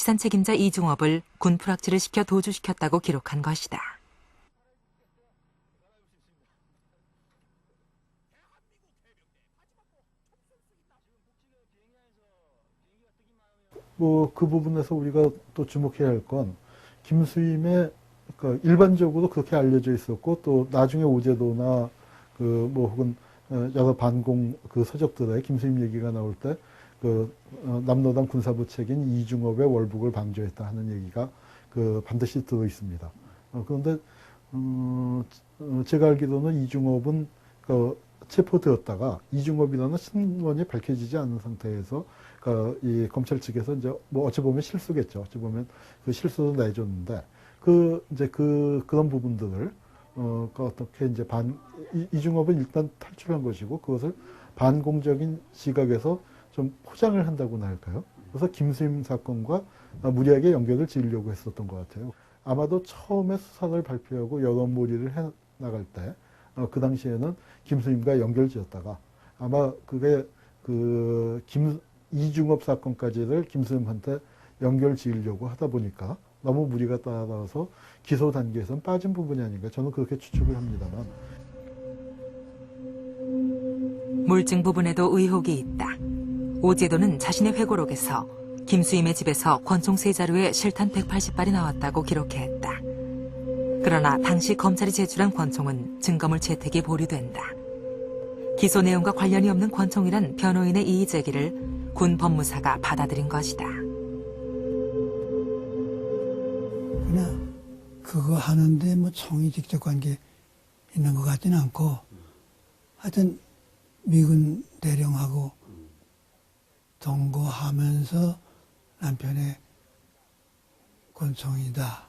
치산 책임자 이중업을 군풀악지를 시켜 도주시켰다고 기록한 것이다. 그 부분에서 우리가 또 주목해야 할 건 김수임의 그러니까 일반적으로 그렇게 알려져 있었고 또 나중에 오제도나 혹은 여러 반공 서적들에 김수임 얘기가 나올 때 남로당 군사부 책인 이중업의 월북을 방조했다 하는 얘기가 반드시 들어 있습니다. 그런데 제가 알기로는 이중업은 체포되었다가 이중업이라는 신원이 밝혀지지 않은 상태에서 이 검찰 측에서 이제 어찌 보면 실수겠죠. 어찌 보면 그 실수를 내줬는데 그런 부분들을 어떻게 이제 이중업은 일단 탈출한 것이고 그것을 반공적인 시각에서 좀 포장을 한다고나 할까요? 그래서 김수임 사건과 무리하게 연결을 지으려고 했었던 것 같아요. 아마도 처음에 수사를 발표하고 여론몰이를 해 나갈 때 그 당시에는 김수임과 연결지었다가 아마 그게 이중업 사건까지를 김수임한테 연결 지으려고 하다 보니까 너무 무리가 따라서 기소 단계에서는 빠진 부분이 아닌가 저는 그렇게 추측을 합니다만. 물증 부분에도 의혹이 있다. 오제도는 자신의 회고록에서 김수임의 집에서 권총 세 자루에 실탄 180발이 나왔다고 기록했다. 그러나 당시 검찰이 제출한 권총은 증거물 채택이 보류된다. 기소 내용과 관련이 없는 권총이란 변호인의 이의 제기를 군 법무사가 받아들인 것이다. 그러나 그거 하는데 총이 직접 관계 있는 것 같지는 않고 하여튼 미군 대령하고 동거하면서 남편의 권총이다.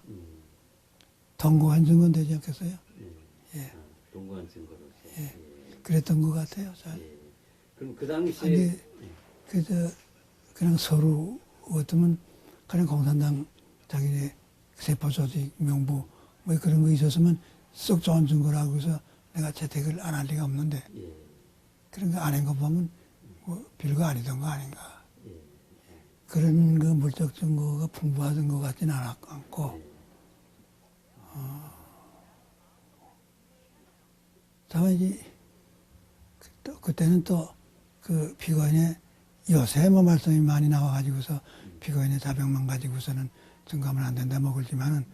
동거한 증거는 되지 않겠어요? 예. 동거한 증거로. 예. 그랬던 것 같아요. 잘. 예. 그럼 그 당시에 그냥 서로 어쩌면 그냥 공산당 자기네 세포 조직 명부 그런 거 있었으면 썩 좋은 증거라고 해서 내가 채택을 안 할 리가 없는데 그런 거 안 한 거 보면 별거 아니던 거 아닌가. 그런 물적 증거가 풍부하던 것 같지는 않고 다만 이제 그때는 또 피고인의 요새 말씀이 많이 나와가지고서 피고인의 자백만 가지고서는 증거하면 안 된다 그러지만은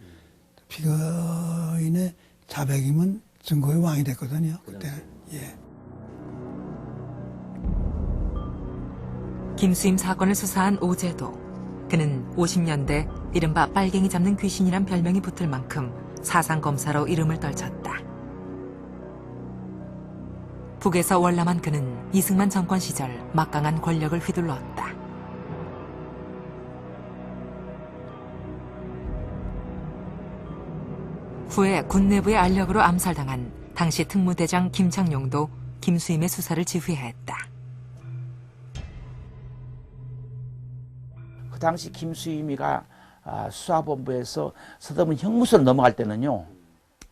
피고인의 자백이면 증거의 왕이 됐거든요. 그때는. 예. 김수임 사건을 수사한 오제도. 그는 50년대 이른바 빨갱이 잡는 귀신이란 별명이 붙을 만큼 사상검사로 이름을 떨쳤다. 북에서 월남한 그는 이승만 정권 시절 막강한 권력을 휘둘렀다. 후에 군 내부의 알력으로 암살당한 당시 특무대장 김창룡도 김수임의 수사를 지휘했다. 그 당시 김수임이가 수사본부에서 서대문 형무소로 넘어갈 때는요,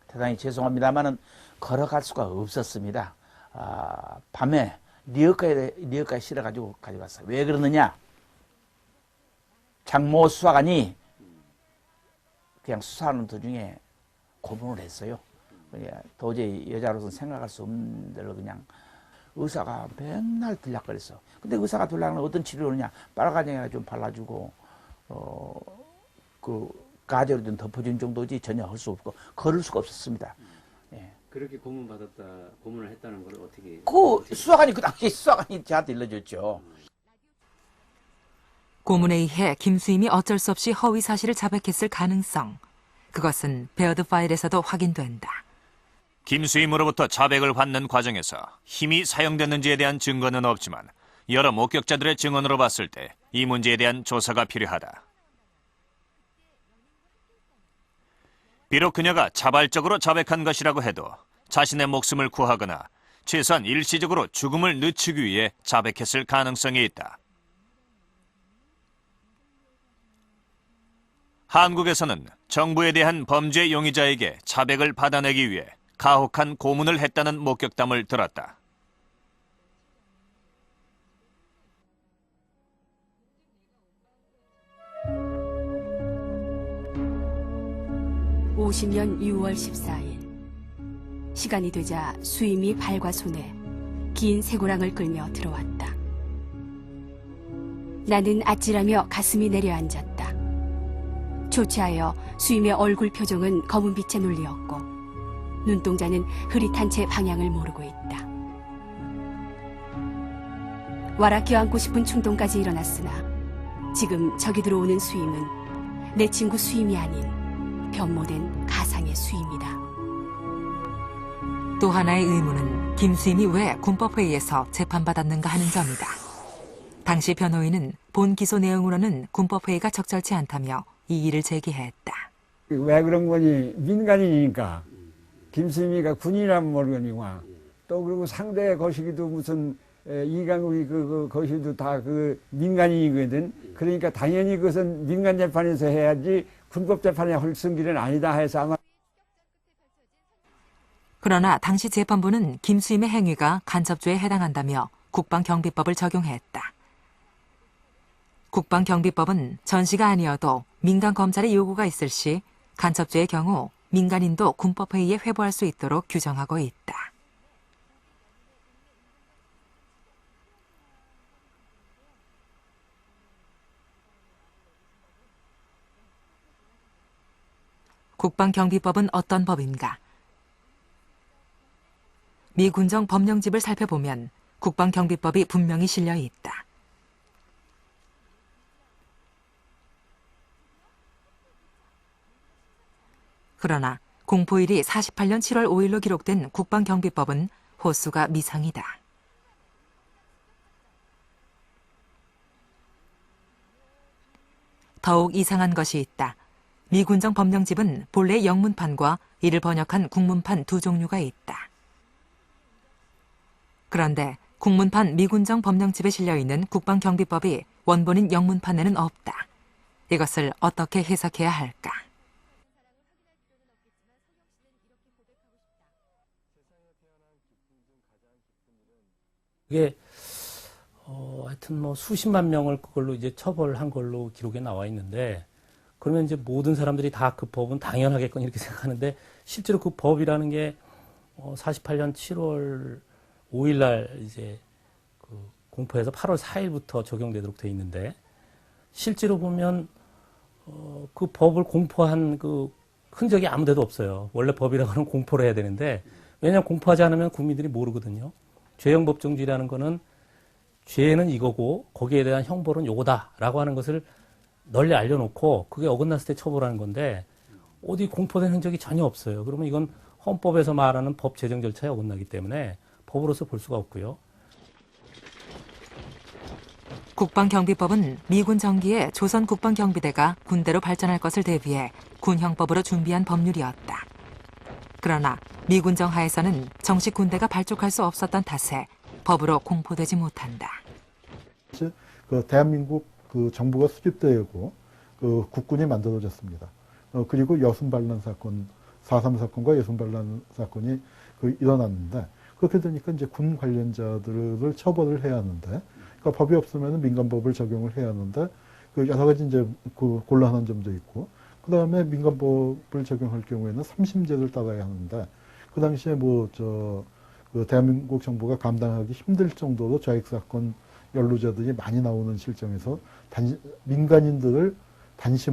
대단히 죄송합니다만은 걸어갈 수가 없었습니다. 밤에 리어카에 실어가지고 가져갔어요. 왜 그러느냐? 장모 수사관이 그냥 수사하는 도중에 고문을 했어요. 도저히 여자로서는 생각할 수 없는 대로 그냥 의사가 맨날 들락거렸어. 근데 의사가 들락거리면 어떤 치료를 하느냐? 빨간약이나 좀 발라주고 가재로 좀 덮어준 정도지 전혀 할 수 없고 걸을 수가 없었습니다. 예. 그렇게 고문을 했다는 걸 어떻게? 수사관이 그 당시 수사관이 저한테 일러줬죠. 고문에 의해 김수임이 어쩔 수 없이 허위 사실을 자백했을 가능성. 그것은 베어드 파일에서도 확인된다. 김수임으로부터 자백을 받는 과정에서 힘이 사용됐는지에 대한 증거는 없지만 여러 목격자들의 증언으로 봤을 때 이 문제에 대한 조사가 필요하다. 비록 그녀가 자발적으로 자백한 것이라고 해도 자신의 목숨을 구하거나 최소한 일시적으로 죽음을 늦추기 위해 자백했을 가능성이 있다. 한국에서는 정부에 대한 범죄 용의자에게 자백을 받아내기 위해 가혹한 고문을 했다는 목격담을 들었다. 50년 6월 14일 시간이 되자 수임이 발과 손에 긴 쇠고랑을 끌며 들어왔다. 나는 아찔하며 가슴이 내려앉았다. 조치하여 수임의 얼굴 표정은 검은 빛에 눌리었고 눈동자는 흐릿한 채 방향을 모르고 있다. 와라 껴안고 싶은 충동까지 일어났으나 지금 저기 들어오는 수임은 내 친구 수임이 아닌 변모된 가상의 수임이다. 또 하나의 의문은 김수임이 왜 군법회의에서 재판받았는가 하는 점이다. 당시 변호인은 본 기소 내용으로는 군법회의가 적절치 않다며 이의를 제기했다. 왜 그런 거니? 민간인이니까. 김수임이가 군인이라면 모르겠니와. 또 그리고 상대 거시기도 무슨 이강욱이 그 거시기도 다 그 민간인이거든. 그러니까 당연히 그것은 민간 재판에서 해야지 군법 재판에 헐쓴 길은 아니다 해서 아마. 그러나 당시 재판부는 김수임의 행위가 간첩죄에 해당한다며 국방경비법을 적용했다. 국방경비법은 전시가 아니어도 민간 검찰의 요구가 있을 시 간첩죄의 경우 민간인도 군법회의에 회부할 수 있도록 규정하고 있다. 국방경비법은 어떤 법인가? 미 군정 법령집을 살펴보면 국방경비법이 분명히 실려 있다. 그러나 공포일이 48년 7월 5일로 기록된 국방경비법은 호수가 미상이다. 더욱 이상한 것이 있다. 미 군정 법령집은 본래 영문판과 이를 번역한 국문판 두 종류가 있다. 그런데 국문판 미군정 법령집에 실려있는 국방경비법이 원본인 영문판에는 없다. 이것을 어떻게 해석해야 할까? 이게 하여튼 뭐 수십만 명을 그걸로 이제 처벌한 걸로 기록에 나와 있는데, 그러면 이제 모든 사람들이 다 그 법은 당연하겠건 이렇게 생각하는데, 실제로 그 법이라는 게 48년 7월 5일 날 이제 그 공포에서 8월 4일부터 적용되도록 돼 있는데, 실제로 보면 그 법을 공포한 그 흔적이 아무데도 없어요. 원래 법이라고 하면 공포를 해야 되는데, 왜냐하면 공포하지 않으면 국민들이 모르거든요. 죄형 법정주의라는 거는 죄는 이거고 거기에 대한 형벌은 요거다라고 하는 것을 널리 알려놓고 그게 어긋났을 때 처벌하는 건데, 어디 공포된 흔적이 전혀 없어요. 그러면 이건 헌법에서 말하는 법 제정 절차에 어긋나기 때문에 법으로서 볼 수가 없고요. 국방경비법은 미군 정기에 조선 국방경비대가 군대로 발전할 것을 대비해 군형법으로 준비한 법률이었다. 그러나 미군정 하에서는 정식 군대가 발족할 수 없었던 탓에 법으로 공포되지 못한다. 그 대한민국 그 정부가 수립되고 그 국군이 만들어졌습니다. 그리고 여순 반란 사건, 4.3 사건과 여순 반란 사건이 그 일어났는데, 그렇게 되니까 이제 군 관련자들을 처벌을 해야 하는데, 그러니까 법이 없으면 민간법을 적용을 해야 하는데, 그 여러 가지 이제 그 곤란한 점도 있고, 그 다음에 민간법을 적용할 경우에는 3심제를 따라야 하는데, 그 당시에 그 대한민국 정부가 감당하기 힘들 정도로 좌익 사건 연루자들이 많이 나오는 실정에서 민간인들을 단심으로